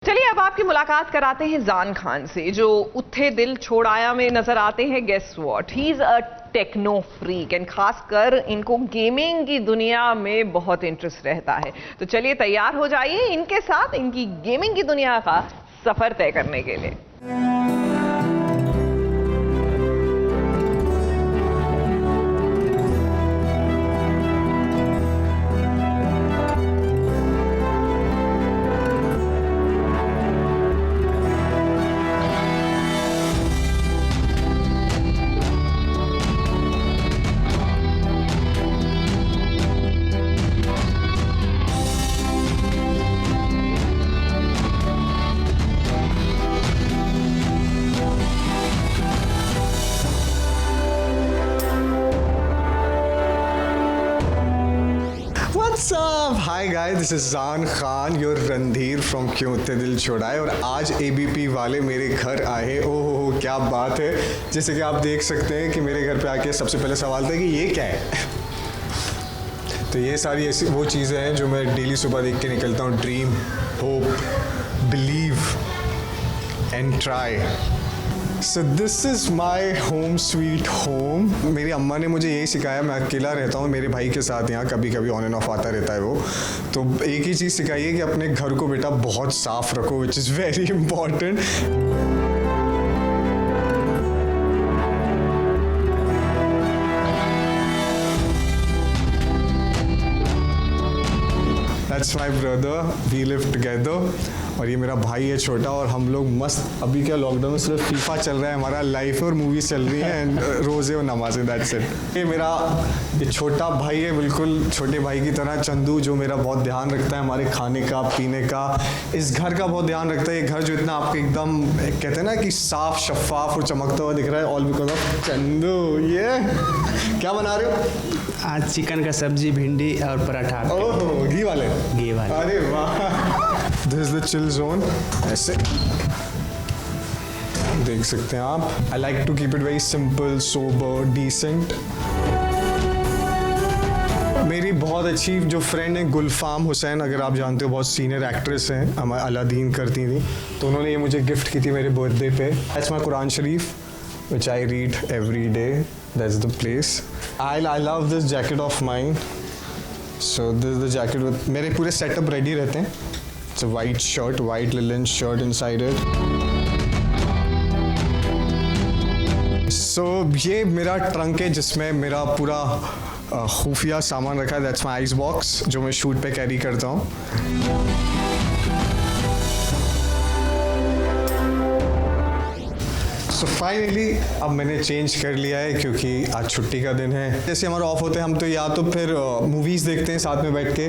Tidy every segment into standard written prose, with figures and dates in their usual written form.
चलिए अब आपकी मुलाकात कराते हैं जान खान से, जो उठे दिल छोड़ आया में नजर आते हैं। Guess what, he is a techno freak and खासकर इनको गेमिंग की दुनिया में बहुत इंटरेस्ट रहता है। तो चलिए तैयार हो जाइए इनके साथ इनकी गेमिंग की दुनिया का सफर तय करने के लिए। What's up? Hi guys, this is Zaan Khan, your Randhir from क्यों उठे दिल छोड़ाए। और आज ABP वाले मेरे घर आए। ओह क्या बात है। जैसे कि आप देख सकते हैं कि मेरे घर पे आके सबसे पहले सवाल था कि ये क्या है। तो ये सारी ऐसी वो चीज़ें हैं जो मैं डेली सुबह देख के निकलता हूँ। Dream, hope, believe and try. So this is my home sweet home. मेरी अम्मा ने मुझे यही सिखाया। मैं अकेला रहता हूँ मेरे भाई के साथ, यहाँ कभी कभी ऑन एंड ऑफ आता रहता है वो। तो एक ही चीज़ सिखाई है कि अपने घर को बेटा बहुत साफ रखो, which is very important. That's my brother, we live together। और ये मेरा भाई है छोटा, और हम लोग मस्त अभी क्या लॉकडाउन में सिर्फ फीफा चल रहा है, हमारा लाइफ है और मूवीज चल रही हैं एंड रोज़े और नमाज़ें, दैट्स इट। ये मेरा ये छोटा भाई है, बिल्कुल छोटे भाई की तरह, चंदू, जो मेरा बहुत ध्यान रखता है हमारे खाने का, पीने का, इस घर का बहुत ध्यान रखता है। ये घर जो इतना आपको एकदम कहते हैं ना कि साफ शफाफ और चमकता हुआ दिख रहा है, ऑल बिकॉज ऑफ चंदू। ये क्या बना रहे हो? आज चिकन का सब्जी, भिंडी और पराठा। ओह घी वाले। घी वाले। अरे वाह। This is the chill zone. ऐसे देख सकते हैं आप। I like to keep it very simple, sober, decent. मेरी बहुत अच्छी जो फ्रेंड है गुलफाम हुसैन, अगर आप जानते हो, बहुत सीनियर एक्ट्रेस हैं, हमारे अलादीन करती थी, तो उन्होंने ये मुझे गिफ्ट की थी मेरे बर्थडे पे। That's my Quran Sharif which I read every day. That's the place. I love this jacket of mine. So this is the jacket with मेरे पूरे setup ready रहते हैं. It's a white shirt, white linen shirt inside it. So ये मेरा trunk है जिसमें मेरा पूरा खुफिया सामान रखा है। That's my ice box जो मैं शूट पे कैरी करता हूँ। सो फाइनली अब मैंने चेंज कर लिया है क्योंकि आज छुट्टी का दिन है। जैसे हमारा ऑफ होते हैं हम तो या तो फिर मूवीज़ देखते हैं साथ में बैठ के,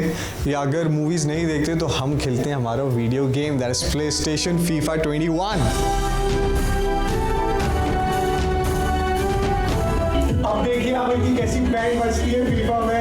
या अगर मूवीज़ नहीं देखते तो हम खेलते हैं हमारा video game, that is PlayStation FIFA 21। अब देखिए आप इनकी कैसी बैंड बजती है फीफा में।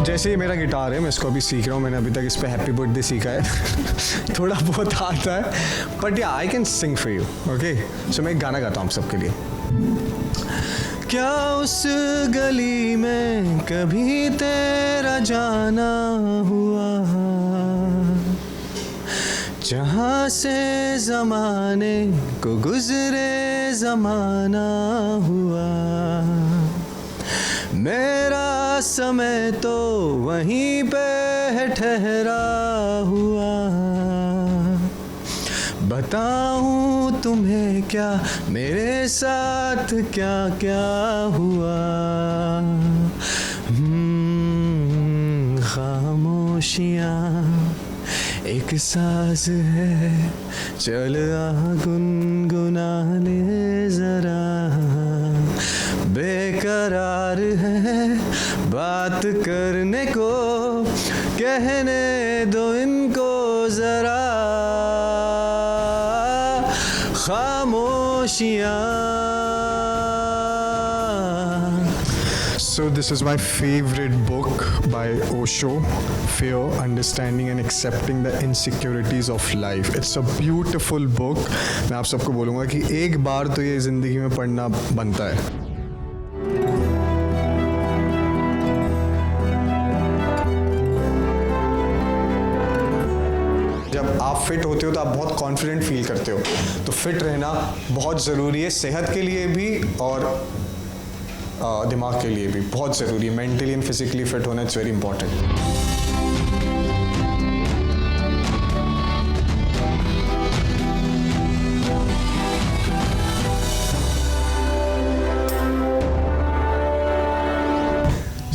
जैसे ये मेरा गिटार है, मैं इसको अभी सीख रहा हूँ। मैंने अभी तक इस पे हैप्पी बर्थडे सीखा है। थोड़ा बहुत आता है, but yeah I can sing for you, okay. So मैं एक गाना गाता हूँ सबके लिए। क्या उस गली में कभी तेरा जाना हुआ, जहाँ से ज़माने को गुज़रे ज़माना हुआ, मेरा समय तो वहीं पे है ठहरा हुआ, बताऊं तुम्हें क्या, मेरे साथ क्या क्या हुआ। खामोशियाँ एक साज है, चल आ गुनगुना ले जरा। बेकरार है बात करने को, कहने दो इनको जरा। खामोशियाँ। So this is my favorite book by Osho, Fear, Understanding and Accepting the Insecurities of Life. It's a beautiful book. मैं आप सबको बोलूँगा कि एक बार तो ये ज़िंदगी में पढ़ना बनता है। जब आप फिट होते हो तो आप बहुत कॉन्फिडेंट फील करते हो, तो फिट रहना बहुत ज़रूरी है, सेहत के लिए भी और दिमाग के लिए भी बहुत ज़रूरी है। मेंटली एंड फिजिकली फिट होना इट्स वेरी इंपॉर्टेंट।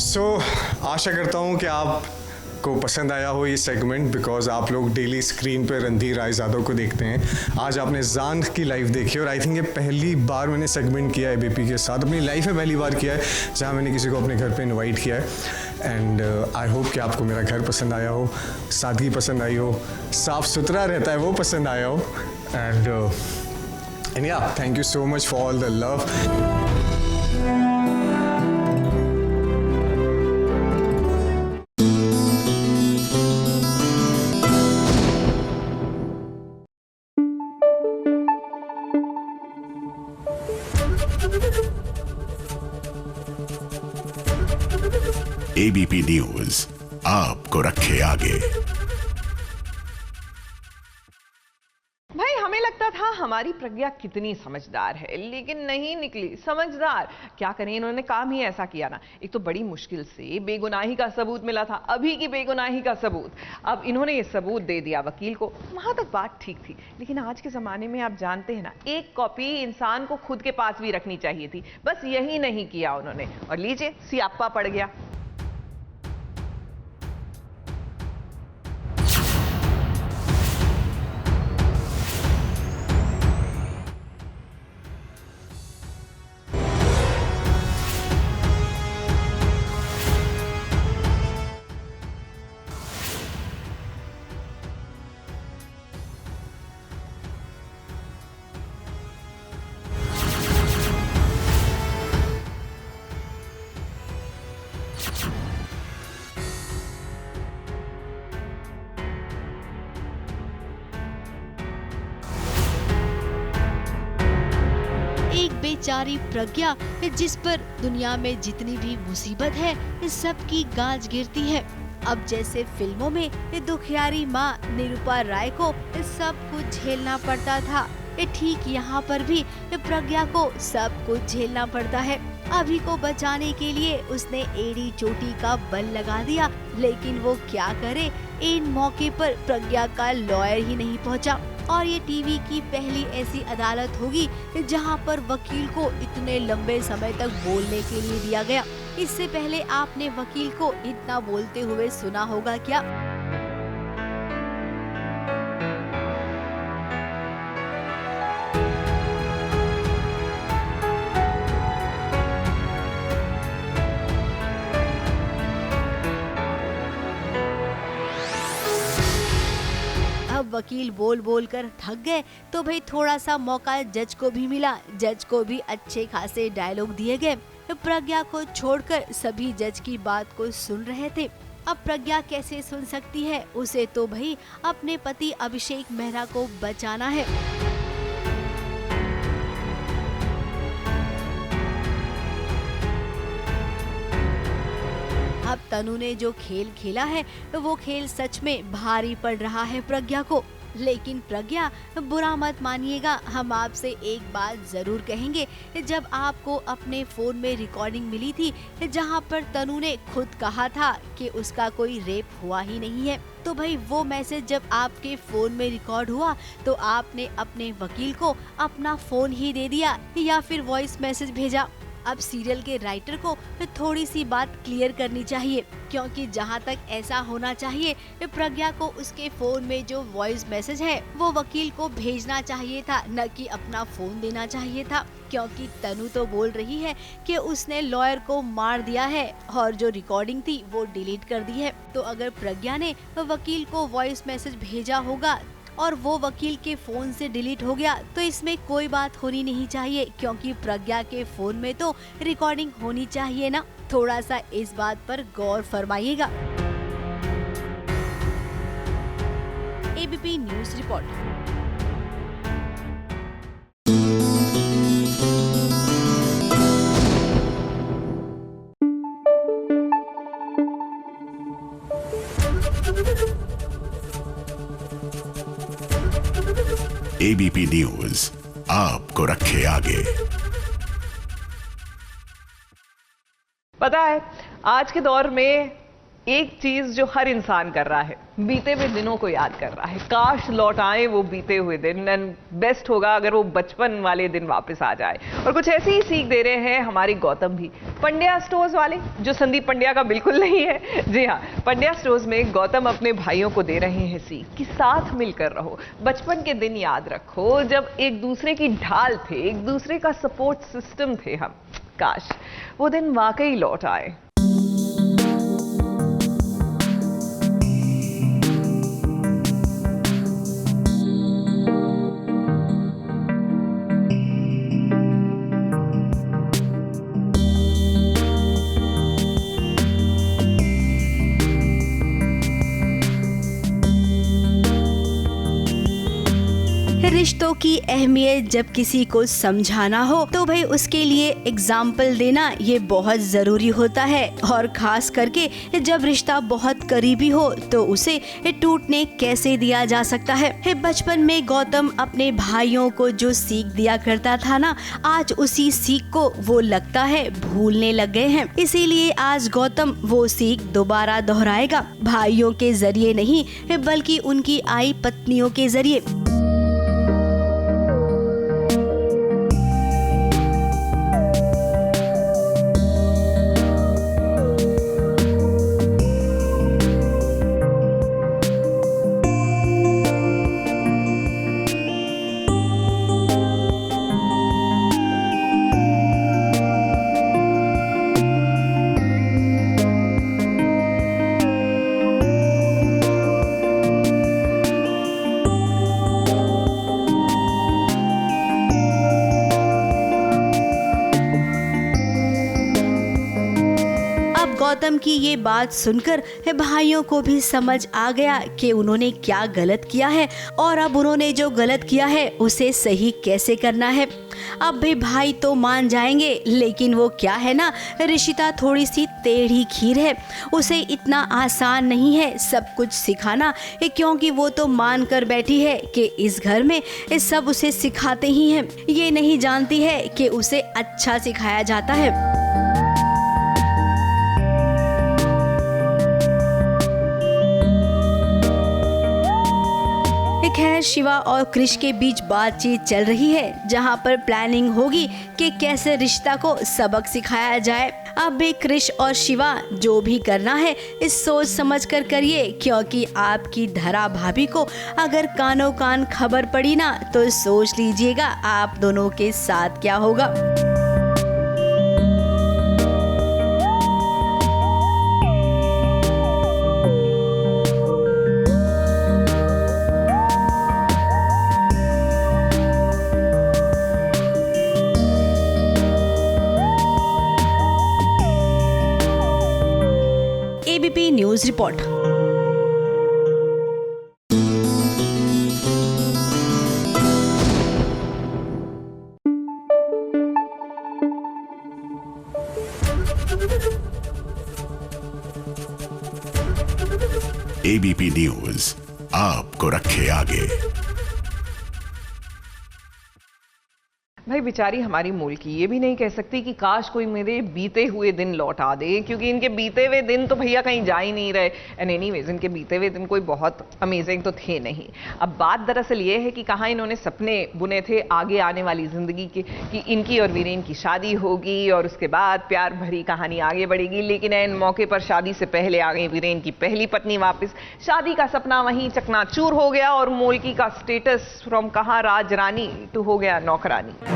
सो आशा करता हूँ कि आप को पसंद आया हो ये सेगमेंट, बिकॉज आप लोग डेली स्क्रीन पे रणधीर राय यादव को देखते हैं। आज आपने जान की लाइव देखी और आई थिंक ये पहली बार मैंने सेगमेंट किया है एबीपी के साथ, अपनी लाइफ में पहली बार किया है जहाँ मैंने किसी को अपने घर पे इनवाइट किया है। एंड आई होप कि आपको मेरा घर पसंद आया हो, सादगी पसंद आई हो, साफ़ सुथरा रहता है वो पसंद आया हो। एंड या thank you so much for all the love. ABP news आपको रखे आगे। भाई हमें लगता था हमारी प्रज्ञा कितनी समझदार है, लेकिन नहीं निकली समझदार। क्या करें, इन्होंने काम ही ऐसा किया ना। एक तो बड़ी मुश्किल से बेगुनाही का सबूत मिला था, अभी की बेगुनाही का सबूत। अब इन्होंने ये सबूत दे दिया वकील को, वहां तक बात ठीक थी। लेकिन आज के जमाने में आप जानते हैं ना, एक कॉपी इंसान को खुद के पास भी रखनी चाहिए थी, बस यही नहीं किया उन्होंने। और लीजिए सियाप्पा पड़ गया। बेचारी प्रज्ञा जिस पर दुनिया में जितनी भी मुसीबत है सबकी गाज गिरती है। अब जैसे फिल्मों में दुखियारी माँ निरूपा राय को सब कुछ झेलना पड़ता था, ठीक यहाँ पर भी प्रज्ञा को सब कुछ झेलना पड़ता है। अभी को बचाने के लिए उसने एड़ी चोटी का बल लगा दिया, लेकिन वो क्या करे, इन मौके पर प्रज्ञा का लॉयर ही नहीं पहुँचा। और ये टीवी की पहली ऐसी अदालत होगी जहां पर वकील को इतने लंबे समय तक बोलने के लिए दिया गया। इससे पहले आपने वकील को इतना बोलते हुए सुना होगा क्या? वकील बोल बोल कर थक गए तो भाई थोड़ा सा मौका जज को भी मिला। जज को भी अच्छे खासे डायलॉग दिए गए। प्रज्ञा को छोड़कर सभी जज की बात को सुन रहे थे। अब प्रज्ञा कैसे सुन सकती है, उसे तो भाई अपने पति अभिषेक मेहरा को बचाना है। अब तनु ने जो खेल खेला है वो खेल सच में भारी पड़ रहा है प्रज्ञा को। लेकिन प्रज्ञा बुरा मत मानिएगा, हम आपसे एक बात जरूर कहेंगे। जब आपको अपने फोन में रिकॉर्डिंग मिली थी जहां पर तनु ने खुद कहा था कि उसका कोई रेप हुआ ही नहीं है, तो भाई वो मैसेज जब आपके फोन में रिकॉर्ड हुआ तो आपने अपने वकील को अपना फोन ही दे दिया या फिर वॉइस मैसेज भेजा। अब सीरियल के राइटर को थोड़ी सी बात क्लियर करनी चाहिए, क्योंकि जहां तक ऐसा होना चाहिए, प्रज्ञा को उसके फोन में जो वॉइस मैसेज है वो वकील को भेजना चाहिए था, न कि अपना फोन देना चाहिए था। क्योंकि तनु तो बोल रही है कि उसने लॉयर को मार दिया है और जो रिकॉर्डिंग थी वो डिलीट कर दी है। तो अगर प्रज्ञा ने वकील को वॉइस मैसेज भेजा होगा और वो वकील के फोन से डिलीट हो गया तो इसमें कोई बात होनी नहीं चाहिए, क्योंकि प्रज्ञा के फोन में तो रिकॉर्डिंग होनी चाहिए ना। थोड़ा सा इस बात पर गौर फरमाइएगा। ABP news report. ABP news आपको रखे आगे। पता है, आज के दौर में एक चीज जो हर इंसान कर रहा है, बीते हुए दिनों को याद कर रहा है। काश लौट आए वो बीते हुए दिन, एंड बेस्ट होगा अगर वो बचपन वाले दिन वापस आ जाए। और कुछ ऐसी ही सीख दे रहे हैं हमारी गौतम भी, पंड्या स्टोर्स वाले, जो संदीप पंड्या का बिल्कुल नहीं है। जी हाँ, पंड्या स्टोर्स में गौतम अपने भाइयों को दे रहे हैं सीख कि साथ मिलकर रहो, बचपन के दिन याद रखो जब एक दूसरे की ढाल थे, एक दूसरे का सपोर्ट सिस्टम थे हम। काश वो दिन वाकई लौट आए। रिश्तों की अहमियत जब किसी को समझाना हो तो भाई उसके लिए एग्जाम्पल देना ये बहुत जरूरी होता है, और खास करके जब रिश्ता बहुत करीबी हो तो उसे टूटने कैसे दिया जा सकता है। बचपन में गौतम अपने भाइयों को जो सीख दिया करता था ना, आज उसी सीख को वो लगता है भूलने लग गए हैं। इसीलिए आज गौतम वो सीख दोबारा दोहराएगा, भाइयों के जरिए नहीं बल्कि उनकी आई पत्नियों के जरिए। गौतम की ये बात सुनकर भाइयों को भी समझ आ गया कि उन्होंने क्या गलत किया है, और अब उन्होंने जो गलत किया है उसे सही कैसे करना है। अब भी भाई तो मान जाएंगे, लेकिन वो क्या है ना, ऋषिता थोड़ी सी टेढ़ी खीर है, उसे इतना आसान नहीं है सब कुछ सिखाना, क्योंकि वो तो मान कर बैठी है कि इस घर में सब उसे सिखाते ही हैं। ये नहीं जानती है कि उसे अच्छा सिखाया जाता है। खैर, शिवा और कृष के बीच बातचीत चल रही है, जहां पर प्लानिंग होगी कि कैसे रिश्ता को सबक सिखाया जाए। अब भी कृष और शिवा जो भी करना है इस सोच समझ कर करिए, क्योंकि आपकी धरा भाभी को अगर कानों कान खबर पड़ी ना तो सोच लीजिएगा आप दोनों के साथ क्या होगा। ABP news report. ABP news आपको रखे आगे। भाई बेचारी हमारी मूल की ये भी नहीं कह सकती कि काश कोई मेरे बीते हुए दिन लौटा दे, क्योंकि इनके बीते हुए दिन तो भैया कहीं जा ही नहीं रहे। एंड एनीवेज इनके बीते हुए दिन कोई बहुत अमेजिंग तो थे नहीं। अब बात दरअसल ये है कि कहाँ इन्होंने सपने बुने थे आगे आने वाली जिंदगी के, कि इनकी और वीरेन की शादी होगी और उसके बाद प्यार भरी कहानी आगे बढ़ेगी। लेकिन एन मौके पर शादी से पहले आ गई वीरेन की पहली पत्नी वापस। शादी का सपना वहीं चकनाचूर हो गया और मोलकी का स्टेटस फ्रॉम कहाँ राजरानी टू हो गया नौकरानी।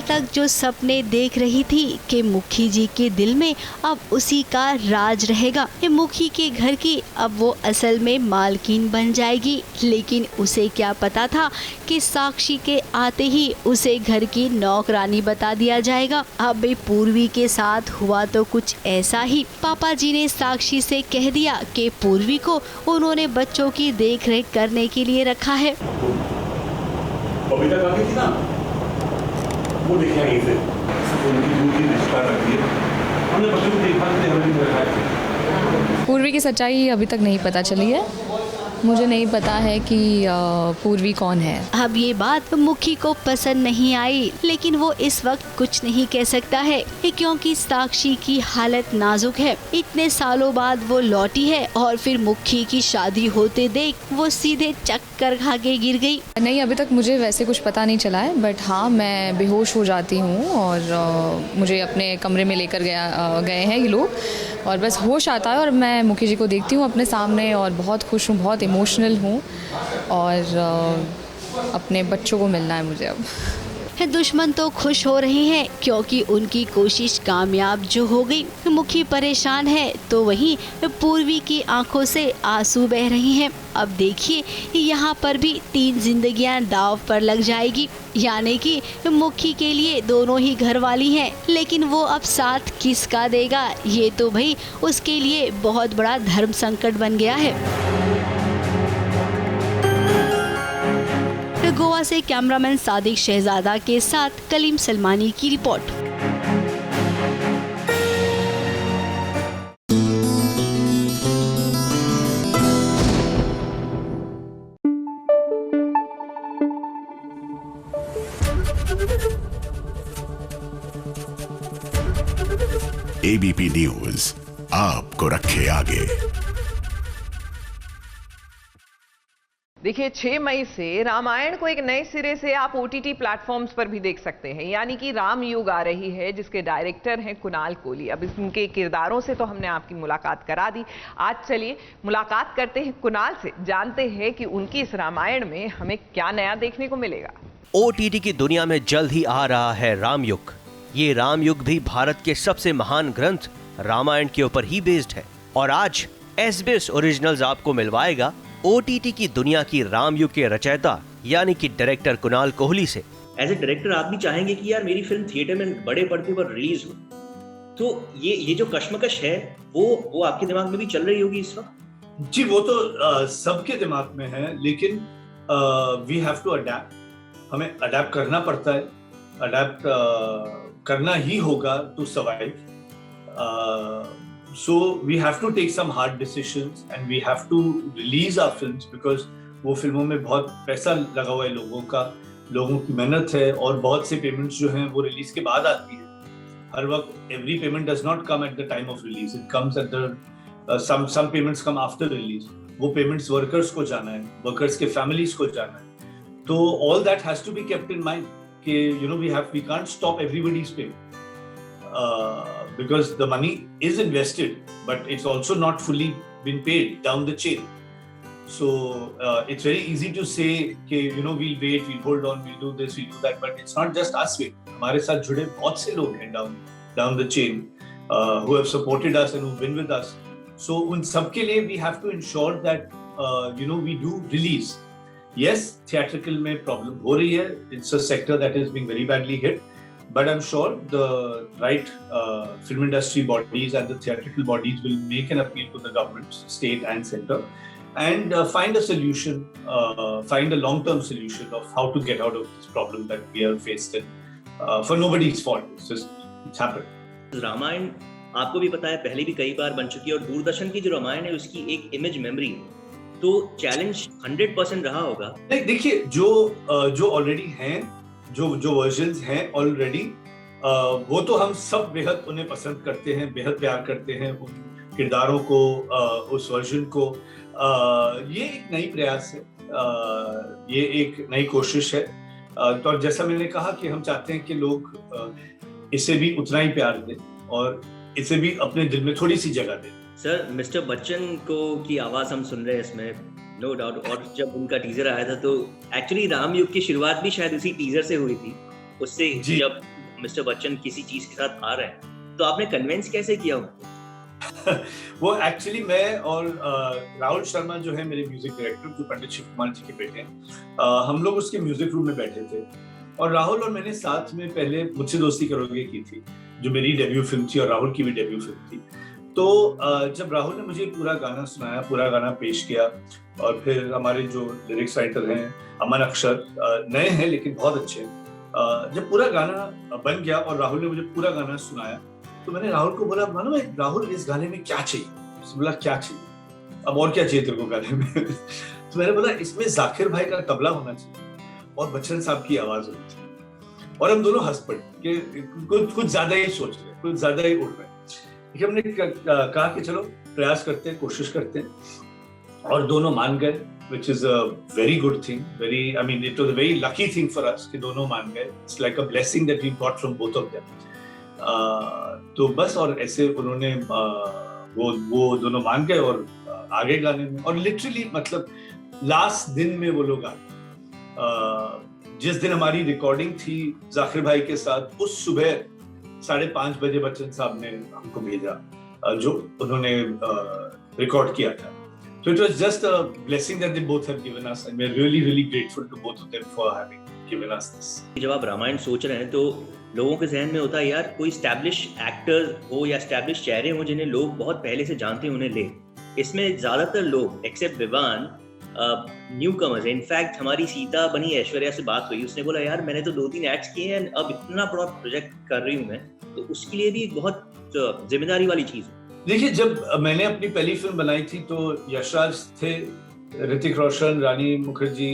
तक जो सपने देख रही थी कि मुखी जी के दिल में अब उसी का राज रहेगा, ये मुखी के घर की अब वो असल में मालकिन बन जाएगी। लेकिन उसे क्या पता था कि साक्षी के आते ही उसे घर की नौकरानी बता दिया जाएगा। अब भी पूर्वी के साथ हुआ तो कुछ ऐसा ही। पापा जी ने साक्षी से कह दिया कि पूर्वी को उन्होंने बच्चों की देखरेख करने के लिए रखा है। वो देखिए यहीं से उनकी दूध की रिश्ता रखी है, हमने बच्चों को देखभाल के लिए हमें नहीं रखा है। पूर्वी की सच्चाई अभी तक नहीं पता चली है। मुझे नहीं पता है कि पूर्वी कौन है। अब ये बात मुखी को पसंद नहीं आई, लेकिन वो इस वक्त कुछ नहीं कह सकता है क्योंकि साक्षी की हालत नाजुक है। इतने सालों बाद वो लौटी है और फिर मुखी की शादी होते देख वो सीधे चक्कर खा के गिर गई। नहीं, अभी तक मुझे वैसे कुछ पता नहीं चला है, बट हाँ मैं बेहोश हो जाती हूँ और मुझे अपने कमरे में लेकर गए हैं ये लोग और बस होश आता है और मैं मुखी जी को देखती हूँ अपने सामने और बहुत खुश हूँ, बहुत इमोशनल हूँ और अपने बच्चों को मिलना है मुझे अब। दुश्मन तो खुश हो रहे हैं क्योंकि उनकी कोशिश कामयाब जो हो गई। मुखी परेशान है तो वहीं पूर्वी की आंखों से आंसू बह रहे हैं। अब देखिए यहाँ पर भी 3 जिंदगियां दांव पर लग जाएगी, यानी कि मुखी के लिए दोनों ही घर वाली हैं, लेकिन वो अब साथ किसका देगा, ये तो भाई उसके लिए बहुत बड़ा धर्म संकट बन गया है। गोवा से कैमरामैन सादिक शहजादा के साथ कलीम सलमानी की रिपोर्ट। एबीपी न्यूज आपको रखे आगे। देखिए 6 मई से रामायण को एक नए सिरे से आप ओटीटी प्लेटफॉर्म्स पर भी देख सकते हैं, यानी कि राम युग आ रही है जिसके डायरेक्टर हैं कुणाल कोहली। अब इनके किरदारों से तो हमने आपकी मुलाकात करा दी, आज चलिए मुलाकात करते हैं कुणाल से, जानते हैं कि उनकी इस रामायण में हमें क्या नया देखने को मिलेगा। ओटीटी की दुनिया में जल्द ही आ रहा है रामयुग। ये रामयुग भी भारत के सबसे महान ग्रंथ रामायण के ऊपर ही बेस्ड है और आज SBS ओरिजिनल्स आपको मिलवाएगा ओटीटी की दुनिया की रामयुग के रचयिता यानी कि डायरेक्टर कुणाल कोहली से। एज ए डायरेक्टर आप भी चाहेंगे कि यार मेरी फिल्म थिएटर में बड़े पर्दे पर रिलीज हो, तो ये जो कश्मकश है वो आपके दिमाग में भी चल रही होगी इस वक्त? जी वो तो सबके दिमाग में है, लेकिन वी हैव टू अडैप्ट। हमें अडैप्ट करना पड़ता है, अडैप्ट करना ही होगा to survive. So we have to take some hard decisions and we have to release our films because वो फिल्मों में बहुत पैसा लगा हुआ है, लोगों की मेहनत है और बहुत से पेमेंट्स जो हैं वो रिलीज के बाद आती है। हर वक्त every payment does not come at the time of release, it comes at the some payments come after release। वो पेमेंट्स वर्कर्स को जाना है, वर्कर्स के फैमिलीज को जाना है, तो all that has to be kept in mind कि we can't stop everybody's payment। Because the money is invested, but it's also not fully been paid down the chain. So it's very easy to say, okay, we'll wait, we'll hold on, we'll do this, we'll do that, but it's not just us waiting. हमारे साथ जुड़े बहुत से लोग हैं down the chain who have supported us and who've been with us. So उन सब के लिए we have to ensure that we do release. Yes, theatrical में problem हो रही है. It's a sector that is being very badly hit. But I'm sure the right film industry bodies and the theatrical bodies will make an appeal to the government, state and center, and find a solution, find a long-term solution of how to get out of this problem that we are faced in. For nobody's fault. It's happened. Ramayan आपको भी पता है पहले भी कई बार बन चुकी है, और दूरदर्शन की जो रामायण है उसकी एक इमेज मेमोरी है, तो चैलेंज 100% रहा होगा. देखिए जो ऑलरेडी हैं, जो वर्जन्स हैं ऑलरेडी, वो तो हम सब बेहद उन्हें पसंद करते हैं, बेहद प्यार करते हैं उन किरदारों को, उस वर्जन को. ये एक नई प्रयास है, ये एक नई कोशिश है. तो जैसा मैंने कहा कि हम चाहते हैं कि लोग इसे भी उतना ही प्यार दें और इसे भी अपने दिल में थोड़ी सी जगह दें. सर, मिस्टर बच्चन की आवाज हम सुन रहे हैं इसमें, नो डाउट. और जब उनका टीजर आया था तो एक्चुअली रामयुग की शुरुआत भी शायद उसी टीजर से हुई थी. उससे जब मिस्टर बच्चन किसी चीज के साथ आ रहे हैं तो आपने कन्विंस कैसे किया उनको? वो एक्चुअली मैं और राहुल शर्मा जो है मेरे म्यूजिक डायरेक्टर, जो पंडित शिव कुमार जी के बेटे हैं, हम लोग उसके म्यूजिक रूम में बैठे थे और राहुल और मैंने साथ में पहले मुझसे दोस्ती करोगे की थी, जो मेरी डेब्यू फिल्म थी और राहुल की भी डेब्यू फिल्म थी. तो जब राहुल ने मुझे पूरा गाना सुनाया, पूरा गाना पेश किया, और फिर हमारे जो लिरिक्स राइटर हैं अमन अक्षर, नए हैं लेकिन बहुत अच्छे हैं, जब पूरा गाना बन गया और राहुल ने मुझे पूरा गाना सुनाया, तो मैंने राहुल को बोला, मानो राहुल इस गाने में क्या चाहिए? उसने बोला क्या चाहिए, अब और क्या चाहिए तेरे को गाने में? तो मैंने बोला इसमें जाकिर भाई का तबला होना चाहिए और बच्चन साहब की आवाज होनी चाहिए. और हम दोनों हंस पड़े कि कुछ ज्यादा ही सोच रहे, कुछ ज्यादा ही उड़ रहे. हमने कहा कि चलो प्रयास करते हैं, कोशिश करते हैं, और दोनों मान गए, which is a very good thing. It was a very lucky thing for us कि दोनों मान गए. It's like a blessing that we got from both of them. तो बस, और ऐसे उन्होंने वो दोनों मान गए और आगे गाने में, और लिटरली मतलब लास्ट दिन में वो लोग आए. जिस दिन हमारी रिकॉर्डिंग थी जाकिर भाई के साथ, उस सुबह 5:30 बजे बच्चन साहब ने हमको भेजा जो उन्होंने रिकॉर्ड किया था. So it was just a blessing that they both have given us, and we're really, really grateful to both of them for having given us this. जब आप रामायण सोच रहे हैं तो लोगों के जहन में होता है यार कोई स्टैब्लिश एक्टर हो या स्टैब्लिश चेहरे हो जिन्हें लोग बहुत पहले से जानते हैं, उन्हें ले. इसमें ज्यादातर लोग except Vivaan newcomers. In fact हमारी सीता बनी ऐश्वर्या से बात हुई, उसने बोला यार मैंने तो 2-3 एक्ट्स किए हैं, अब इतना बड़ा प्रोजेक्ट कर रही हूँ मैं, तो उसके लिए भी बहुत जिम्मेदारी वाली चीज है. देखिए, जब मैंने अपनी पहली फिल्म बनाई थी तो यशराज थे, ऋतिक रोशन, रानी मुखर्जी,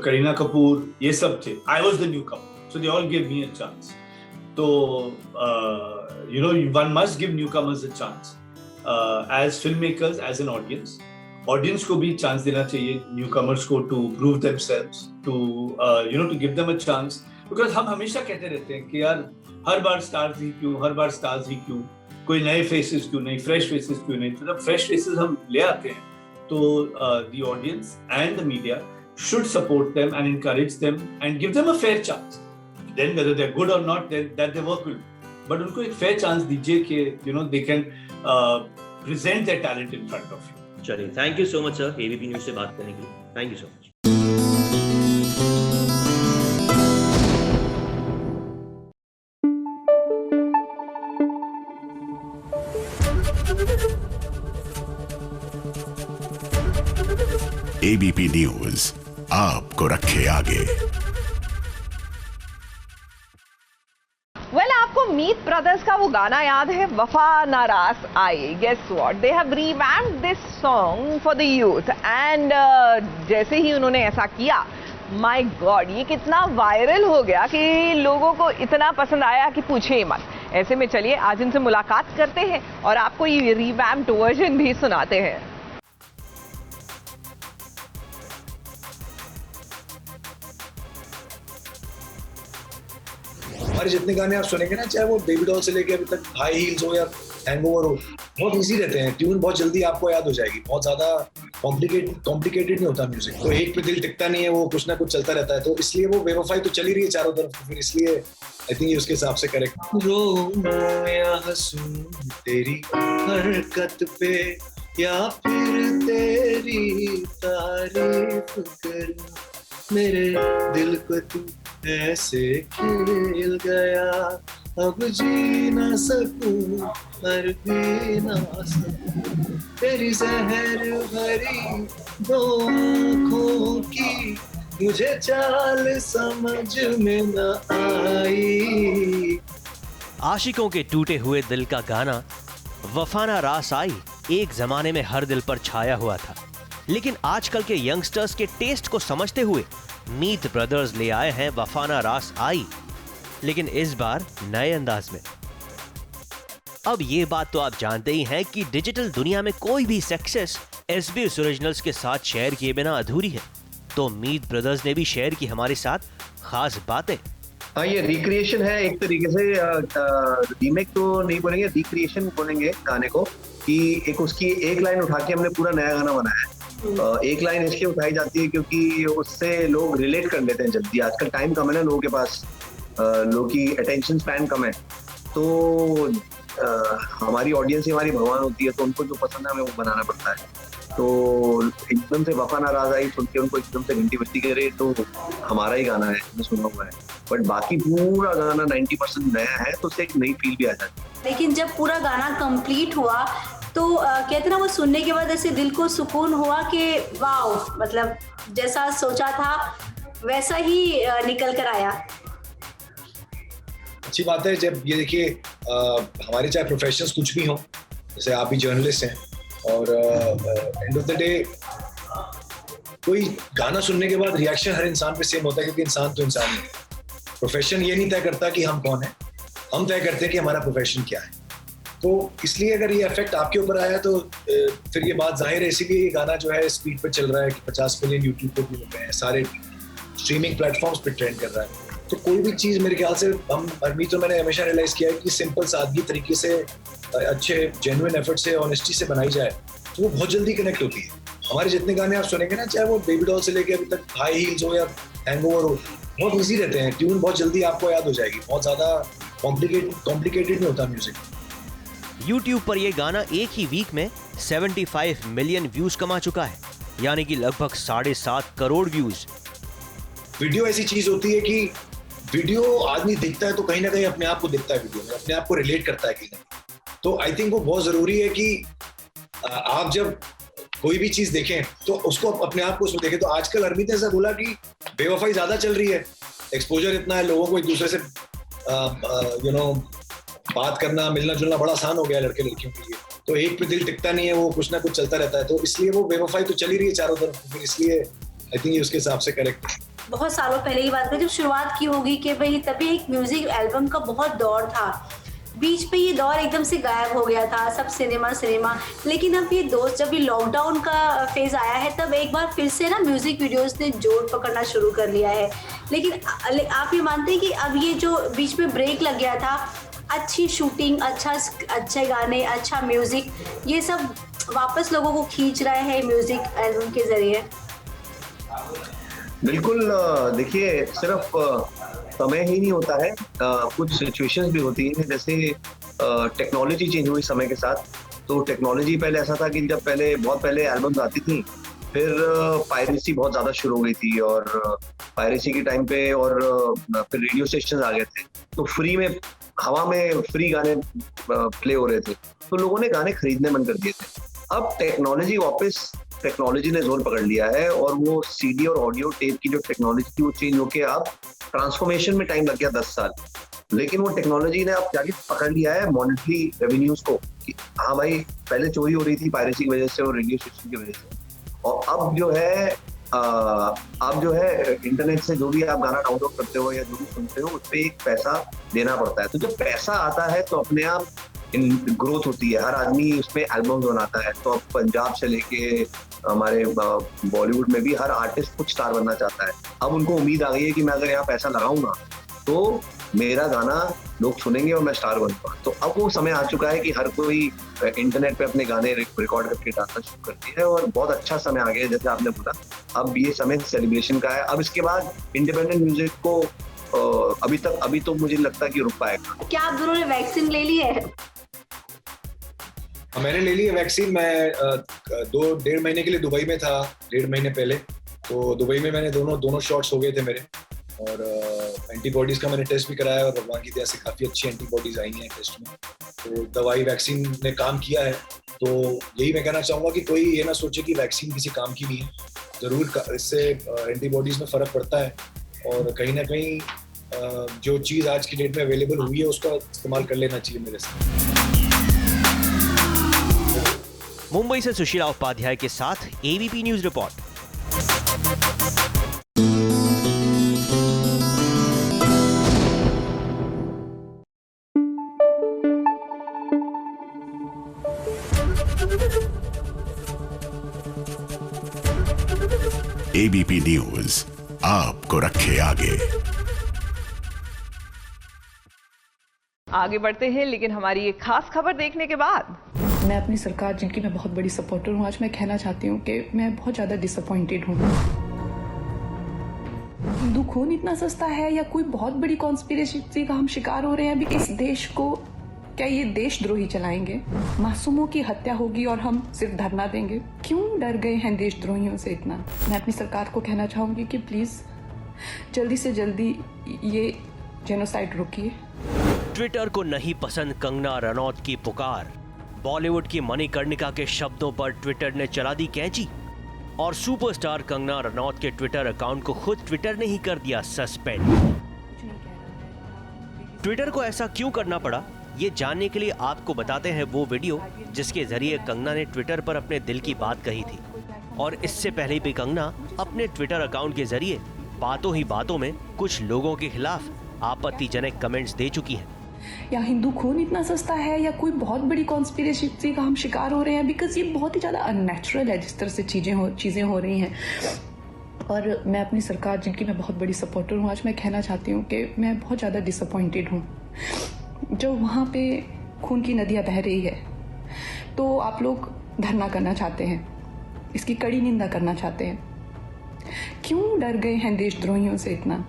करीना कपूर, ये सब थे. I was the newcomer, so they all give me a chance. तो one must give newcomers a chance as filmmakers, as an audience. Audience को भी चांस देना चाहिए न्यू कमर्स को, to prove themselves, to give them a chance. Because हम हमेशा कहते रहते हैं कि यार हर बार स्टार्स ही क्यों, हर बार स्टार्स ही क्यों, कोई नए फेसेस क्यों नहीं, फ्रेश फेसेस क्यों नहीं. तो जब फ्रेश फेसेस हम ले आते हैं तो the audience and the media should support them and encourage them and give them a fair chance. Then whether they're good or not, then that their work will. But उनको एक fair chance दीजिए कि they can present their talent in front of you. चलिए, thank you so much sir ABP news से बात करने के लिए. Thank you so much. ABP news आपको रखे आगे. Well, आपको मीत ब्रदर्स का वो गाना याद है, वफा नाराज आई? Guess what? They have revamped this song for the youth, and जैसे ही उन्होंने ऐसा किया, my God, ये कितना वायरल हो गया कि लोगों को इतना पसंद आया कि पूछिए मत. ऐसे में चलिए आज इनसे मुलाकात करते हैं और आपको ये रिवैम्प्ड वर्जन भी सुनाते हैं. हमारे जितने गाने आप सुनेंगे ना, चाहे वो बेबी डॉल से लेके अभी तक हाई हील्स हो या हैंगओवर हो, बहुत इजी रहते हैं. ट्यून बहुत जल्दी आपको याद हो जाएगी, बहुत ज्यादा कॉम्प्लिकेटेड नहीं होता म्यूजिक. तो एक पे दिल टिकता नहीं है, वो कुछ ना कुछ चलता रहता है. तो इसलिए वो बेवफाई तो चली रही है चारों तरफ, फिर इसलिए आई थिंक ये उसके हिसाब से करेक्ट. रो या हंसूं तेरी हरकत पे, या फिर तेरी तारीफ करूं, मेरे दिल को तू ऐसे खेल गया, अब जी ना सकूं मर भी ना सकूं, तेरी जहर भरी दो आँखों की मुझे चाल समझ में न आई। आशिकों के टूटे हुए दिल का गाना वफा ना रास आई एक जमाने में हर दिल पर छाया हुआ था, लेकिन आजकल के यंगस्टर्स के टेस्ट को समझते हुए मीत ब्रदर्स ले आए हैं वफा ना रास आई, लेकिन इस बार नए अंदाज में। अब ये बात तो आप जानते ही हैं कि डिजिटल दुनिया में कोई भी सक्सेस एसबीएस ओरिजिनल्स के साथ शेयर किए बिना अधूरी है, तो मीत ब्रदर्स ने भी शेयर की हमारे साथ खास बातें। हाँ, ये रिक्रिएशन है एक तरीके से, रीमेक तो नहीं बोलेंगे, रिक्रिएशन बोलेंगे गाने को, कि एक उसकी एक लाइन उठा के हमने पूरा नया गाना बनाया है। एक लाइन इसलिए उठाई जाती है क्योंकि उससे लोग रिलेट कर लेते हैं जल्दी। आजकल टाइम कम है ना लोगों के पास, लोगों की अटेंशन स्पैन कम है, तो हमारी ऑडियंस ही हमारी भगवान होती है, तो उनको जो पसंद है हमें वो बनाना पड़ता है। तो एकदम से वफा ना राज आई सुन के उनको एकदम से घंटी बजती करे तो हमारा ही गाना है, मैं सुना हुआ है, बट बाकी पूरा गाना 90% नया है, तो उससे एक नई फील भी आ जाती है। लेकिन जब पूरा गाना कंप्लीट हुआ तो कहते ना वो सुनने के बाद ऐसे दिल को सुकून हुआ कि वाह, मतलब जैसा सोचा था वैसा ही निकल कर आया। अच्छी बात है जब ये देखिए हमारे चाहे प्रोफेशंस कुछ भी हों, जैसे आप भी जर्नलिस्ट हैं, और एंड ऑफ द डे कोई गाना सुनने के बाद रिएक्शन हर इंसान पे सेम होता है, क्योंकि इंसान तो इंसान है। प्रोफेशन ये नहीं तय करता कि हम कौन हैं, हम तय करते हैं कि हमारा प्रोफेशन क्या है। तो इसलिए अगर ये इफेक्ट आपके ऊपर आया तो फिर ये बात जाहिर है, इसीलिए ये गाना जो है स्पीड पर चल रहा है कि 50 मिलियन यूट्यूब पे भी हो गए हैं, सारे स्ट्रीमिंग प्लेटफॉर्म्स पे ट्रेंड कर रहा है। तो कोई भी चीज़ मेरे ख्याल से हम अरमीत तो मैंने हमेशा रियलाइज किया है कि सिंपल सादगी तरीके से, अच्छे जेन्युइन एफर्ट से, ऑनेस्टी से बनाई जाए तो वो बहुत जल्दी कनेक्ट होती है। हमारे जितने गाने आप सुनेंगे ना, चाहे वो बेबी डॉल से लेके अभी तक हाई हील्स हो या हैंगओवर हो, बहुत ईजी रहते हैं, ट्यून बहुत जल्दी आपको याद हो जाएगी, बहुत ज़्यादा कॉम्प्लिकेटेड नहीं होता म्यूजिक। YouTube पर यह गाना एक ही वीक में 75 मिलियन व्यूज कमा चुका है, यानी कि लगभग 7.5 करोड़ व्यूज। वीडियो ऐसी चीज होती है कि वीडियो आदमी देखता है तो कहीं ना कहीं अपने आप को देखता है, वीडियो में अपने आप को रिलेट करता है कहीं ना कहीं। तो आई थिंक वो बहुत जरूरी है कि आप जब कोई भी चीज देखें तो उसको अपने आप को उसमें देखें। तो आजकल अरमीत ने ऐसा बोला कि बेवफाई ज्यादा चल रही है, एक्सपोजर इतना है, लोगों को एक दूसरे से बात करना, मिलना जुलना बड़ा आसान हो गया लड़के लड़कियों के लिए, तो एक पे दिल टिकता नहीं है, वो कुछ ना कुछ चलता रहता है, तो इसलिए वो बेवफाई तो चली रही है चारों तरफ, फिर इसलिए आई थिंक ये उसके हिसाब से करेक्ट है। बहुत सालों पहले की बात है जब शुरुआत की होगी कि भाई तभी एक म्यूजिक एल्बम का बहुत दौर था, बीच पे ये दौर एकदम से गायब हो गया था, सब सिनेमा। लेकिन अब ये दोस्त जब ये लॉकडाउन का फेज आया है तब एक बार फिर से ना म्यूजिक वीडियोस ने जोर पकड़ना शुरू कर लिया है। लेकिन आप ये मानते हैं कि अब ये जो बीच में ब्रेक लग गया था, अच्छी शूटिंग, अच्छे गाने, अच्छा म्यूजिक, ये सब वापस लोगों को खींच रहा है म्यूजिक एल्बम के जरिए? बिल्कुल, देखिए सिर्फ समय ही नहीं होता है, कुछ सिचुएशंस भी होती हैं, जैसे टेक्नोलॉजी चेंज हुई समय के साथ। तो टेक्नोलॉजी पहले ऐसा था कि जब बहुत पहले एल्बम्स आती थी, फिर पायरेसी बहुत ज़्यादा शुरू हो गई थी, और पायरेसी के टाइम पे और फिर रेडियो स्टेशन आ गए थे, तो फ्री में हवा में फ्री गाने प्ले हो रहे थे, तो लोगों ने गाने खरीदने मन कर दिए थे। अब टेक्नोलॉजी ने जोर पकड़ लिया है, और वो सीडी और ऑडियो टेप की जो टेक्नोलॉजी थी वो चेंज होके अब ट्रांसफॉर्मेशन में टाइम लग गया 10 साल, लेकिन वो टेक्नोलॉजी ने अब जाके पकड़ लिया है मॉनेटरी रेवेन्यूज को कि हाँ भाई, पहले चोरी हो रही थी पायरेसी की वजह से और रेडियो स्टेशन की वजह से, और अब जो है इंटरनेट से जो भी आप गाना डाउनलोड करते हो या जो भी सुनते हो उस पर एक पैसा देना पड़ता है। तो जब पैसा आता है तो अपने आप ग्रोथ होती है, हर आदमी उसमें एल्बम्स बनाता है। तो अब पंजाब से लेके हमारे बॉलीवुड में भी हर आर्टिस्ट कुछ स्टार बनना चाहता है। अब उनको उम्मीद आ गई है कि मैं अगर यहाँ पैसा लगाऊंगा तो मेरा गाना लोग सुनेंगे और मैं स्टार बनूंगा। तो अब वो समय आ चुका है कि हर कोई इंटरनेट पे अपने गाने रिकॉर्ड करके डालना शुरू करती है, और बहुत अच्छा समय आ गया है, जैसे आपने बोला। अब ये समय सेलिब्रेशन का है। अब इसके बाद इंडिपेंडेंट म्यूजिक को अभी तो मुझे लगता है कि रुक पाएगा। क्या आप दोनों ने वैक्सीन ले ली है? मैंने ले ली है वैक्सीन। मैं 2-1.5 महीने के लिए दुबई में था, 1.5 महीने पहले। तो दुबई में मैंने दोनों शॉट्स हो गए थे मेरे, और एंटीबॉडीज का मैंने टेस्ट भी कराया और भगवान की दया से काफ़ी अच्छी एंटीबॉडीज आई हैं टेस्ट में। तो दवाई वैक्सीन ने काम किया है। तो यही मैं कहना चाहूँगा कि कोई ये ना सोचे कि वैक्सीन किसी काम की नहीं है। ज़रूर इससे एंटीबॉडीज में फ़र्क पड़ता है, और कहीं ना कहीं जो चीज़ आज की डेट में अवेलेबल हुई है उसका इस्तेमाल कर लेना चाहिए मेरे से। मुंबई से सुशीला उपाध्याय के साथ ABP news report. ABP news आपको रखे आगे। आगे बढ़ते हैं, लेकिन हमारी एक खास खबर देखने के बाद मैं अपनी सरकार, जिनकी मैं बहुत बड़ी सपोर्टर हूँ, आज मैं कहना चाहती हूँ कि मैं बहुत ज़्यादा डिसअपॉइंटेड हूँ। हिंदू खून इतना सस्ता है या कोई बहुत बड़ी कॉन्स्पिरेसी का हम शिकार हो रहे हैं? अभी इस देश को क्या ये देशद्रोही चलाएंगे? मासूमों की हत्या होगी और हम सिर्फ धरना देंगे? क्यों डर गए हैं देशद्रोहियों से इतना? मैं अपनी सरकार को कहना चाहूँगी कि प्लीज़ जल्दी से जल्दी ये जेनोसाइड रोकिए। ट्विटर को नहीं पसंद कंगना रनौत की पुकार। बॉलीवुड की मणिकर्णिका के शब्दों पर ट्विटर ने चला दी कैंची, और सुपरस्टार कंगना रनौत के ट्विटर अकाउंट को खुद ट्विटर ने ही कर दिया सस्पेंड। ट्विटर को ऐसा क्यों करना पड़ा, ये जानने के लिए आपको बताते हैं वो वीडियो जिसके जरिए कंगना ने ट्विटर पर अपने दिल की बात कही थी। और इससे पहले भी कंगना अपने ट्विटर अकाउंट के जरिए बातों ही बातों में कुछ लोगों के खिलाफ आपत्तिजनक कमेंट्स दे चुकी हैं। या हिंदू खून इतना सस्ता है या कोई बहुत बड़ी कॉन्स्पिरेसी का हम शिकार हो रहे हैं, बिकॉज ये बहुत ही ज़्यादा अननेचुरल है जिस तरह से चीज़ें हो रही हैं। और मैं अपनी सरकार, जिनकी मैं बहुत बड़ी सपोर्टर हूँ, आज मैं कहना चाहती हूँ कि मैं बहुत ज़्यादा डिसअपॉइंटेड हूँ। जो वहाँ पे खून की नदियाँ बह रही है, तो आप लोग धरना करना चाहते हैं, इसकी कड़ी निंदा करना चाहते हैं। क्यों डर गए हैं देशद्रोहियों से इतना?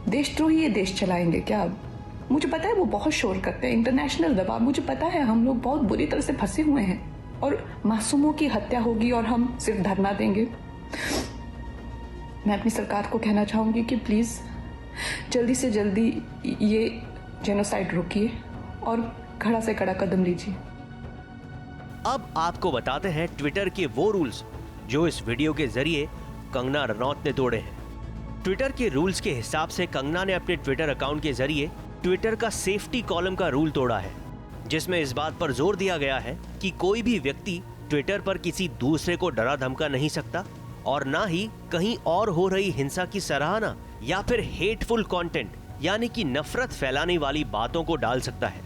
देशद्रोही ये देश चलाएंगे क्या? मुझे पता है वो बहुत शोर करते हैं, इंटरनेशनल दबाव, मुझे पता है हम लोग बहुत बुरी तरह से फंसे हुए हैं, और मासूमों की हत्या होगी और हम सिर्फ धरना देंगे। मैं अपनी सरकार को कहना चाहूँगी कि प्लीज़ जल्दी से जल्दी ये जेनोसाइड रोकिए और कड़ा से कड़ा कदम लीजिए। अब आपको बताते हैं ट्विटर के वो रूल्स जो इस वीडियो के जरिए कंगना रनौत ने तोड़े हैं। ट्विटर के रूल्स के हिसाब से कंगना ने अपने ट्विटर अकाउंट के जरिए ट्विटर का सेफ्टी कॉलम का रूल तोड़ा है, जिसमें इस बात पर जोर दिया गया है कि कोई भी व्यक्ति ट्विटर पर किसी दूसरे को डरा धमका नहीं सकता, और ना ही कहीं और हो रही हिंसा की सराहना या फिर हेटफुल कंटेंट यानी कि नफरत फैलाने वाली बातों को डाल सकता है।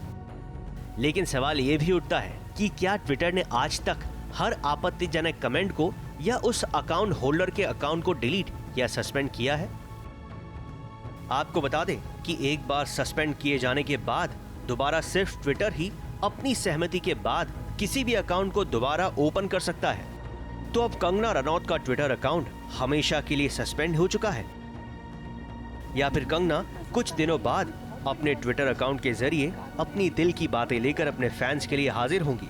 लेकिन सवाल ये भी उठता है कि क्या ट्विटर ने आज तक हर आपत्तिजनक कमेंट को या उस अकाउंट होल्डर के अकाउंट को डिलीट या सस्पेंड किया है? आपको बता दें कि एक बार सस्पेंड किए जाने के बाद दोबारा सिर्फ ट्विटर ही अपनी सहमति के बाद किसी भी अकाउंट को दोबारा ओपन कर सकता है। तो अब कंगना रनौत का ट्विटर अकाउंट हमेशा के लिए सस्पेंड हो चुका है, या फिर कंगना कुछ दिनों बाद अपने ट्विटर अकाउंट के जरिए अपनी दिल की बातें लेकर अपने फैंस के लिए हाजिर होंगी?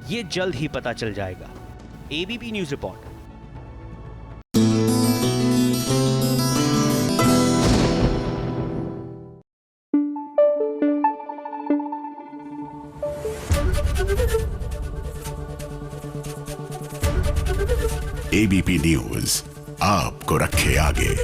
ये जल्द ही पता चल जाएगा। ABP news report. ABP news आपको रखे आगे।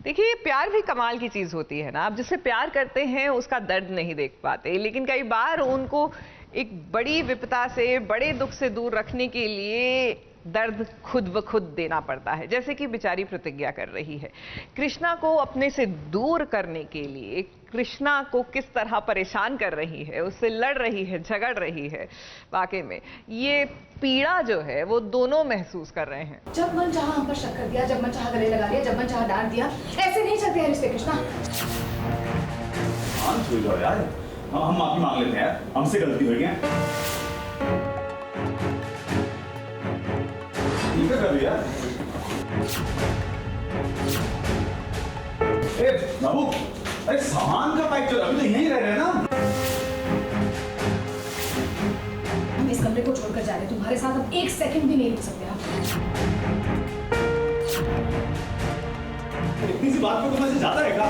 देखिए, प्यार भी कमाल की चीज होती है ना। आप जिससे प्यार करते हैं उसका दर्द नहीं देख पाते, लेकिन कई बार उनको एक बड़ी विपदा से, बड़े दुख से दूर रखने के लिए दर्द खुद ब खुद देना पड़ता है, जैसे कि बेचारी प्रतिज्ञा कर रही है। कृष्णा को अपने से दूर करने के लिए कृष्णा को किस तरह परेशान कर रही है, उससे लड़ रही है, झगड़ रही है। वाकई में ये पीड़ा जो है वो दोनों महसूस कर रहे हैं। जब मन चाहा हम पर शक कर दिया, जब मन चाहा गले लगा लिया, जब मन चाहा डांट दिया। ऐसे नहीं चलते हैं रिश्ते कृष्णा। छू जाओ यार, हम माफी मांग लेते हैं, हमसे गलती हो गई है। कर दिया। ए बाबू, अरे सामान का पाइप चल, अभी तो यहीं रह रहे हैं ना। हम इस कमरे को छोड़कर जा रहे हैं, तुम्हारे साथ अब 1 सेकंड भी नहीं रुक सकते आप। इतनी सी बात को तो मैसेज जाता है क्या?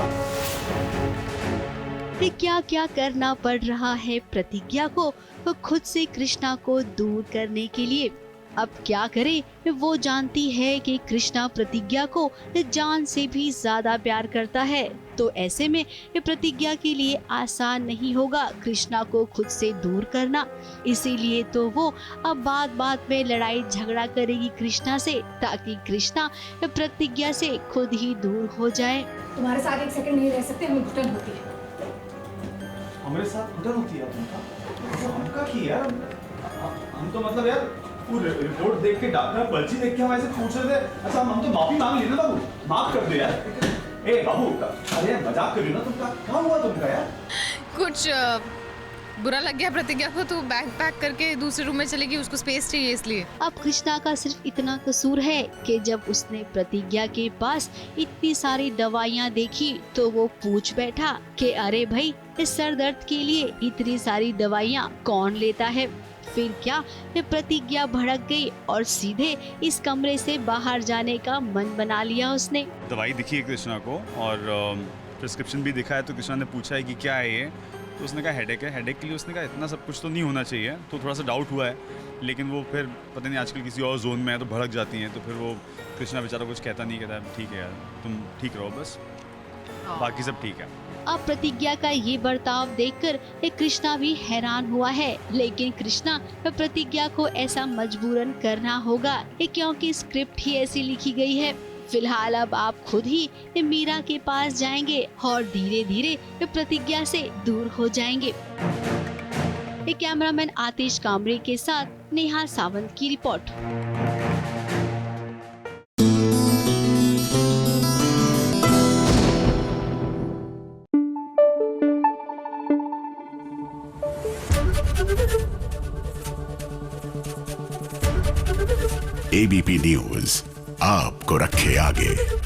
क्या क्या करना पड़ रहा है प्रतिज्ञा को तो खुद से कृष्णा को दूर करने के लिए। अब क्या करे, वो जानती है कि कृष्णा प्रतिज्ञा को जान से भी ज्यादा प्यार करता है, तो ऐसे में प्रतिज्ञा के लिए आसान नहीं होगा कृष्णा को खुद से दूर करना। इसीलिए तो वो अब बात बात में लड़ाई झगड़ा करेगी कृष्णा से, ताकि कृष्णा प्रतिज्ञा से खुद ही दूर हो जाए। तुम्हारे साथ 1 सेकंड नहीं रह सकते, हमें घुटन होती है। हमारे साथ घुटन होती है हमका की यार, हम तो मतलब यार पूरी रिपोर्ट देख के डॉक्टर पर्ची देख के हम ऐसे पूछ रहे थे। अच्छा हम तो माफी मांग ली ना बाबू, माफ कर दो यार। ए बाबू, अरे मजाक कर रही हो ना तुम, क्या हुआ तुमका यार? कुछ बुरा लग गया प्रतिज्ञा को, तो बैग पैक करके दूसरे रूम में चलेगी, उसको स्पेस चाहिए इसलिए। अब कृष्णा का सिर्फ इतना कसूर है कि जब उसने प्रतिज्ञा के पास इतनी सारी दवाइयाँ देखी तो वो पूछ बैठा कि अरे भाई, इस सर दर्द के लिए इतनी सारी दवाइयाँ कौन लेता है। फिर क्या, प्रतिज्ञा भड़क गई और सीधे इस कमरे से बाहर जाने का मन बना लिया उसने। दवाई दिखी है कृष्णा को और प्रिस्क्रिप्शन भी दिखा है, तो कृष्णा ने पूछा है कि क्या है ये, तो उसने कहा हेडेक है। हेडेक के लिए उसने कहा इतना सब कुछ तो नहीं होना चाहिए, तो थोड़ा सा डाउट हुआ है। लेकिन वो फिर पता नहीं आजकल किसी और जोन में है तो भड़क जाती हैं, तो फिर वो कृष्णा बेचारा कुछ कहता नहीं, कहता ठीक है यार तुम ठीक रहो बस, बाकी सब ठीक है। अब प्रतिज्ञा का ये बर्ताव देखकर कृष्णा भी हैरान हुआ है, लेकिन कृष्णा प्रतिज्ञा को ऐसा मजबूरन करना होगा क्योंकि स्क्रिप्ट ही ऐसी लिखी गई है। फिलहाल अब आप खुद ही मीरा के पास जाएंगे और धीरे धीरे प्रतिज्ञा से दूर हो जाएंगे। कैमरामैन आतिश कामरे के साथ नेहा सावंत की रिपोर्ट। एबीपी न्यूज आपको रखे आगे।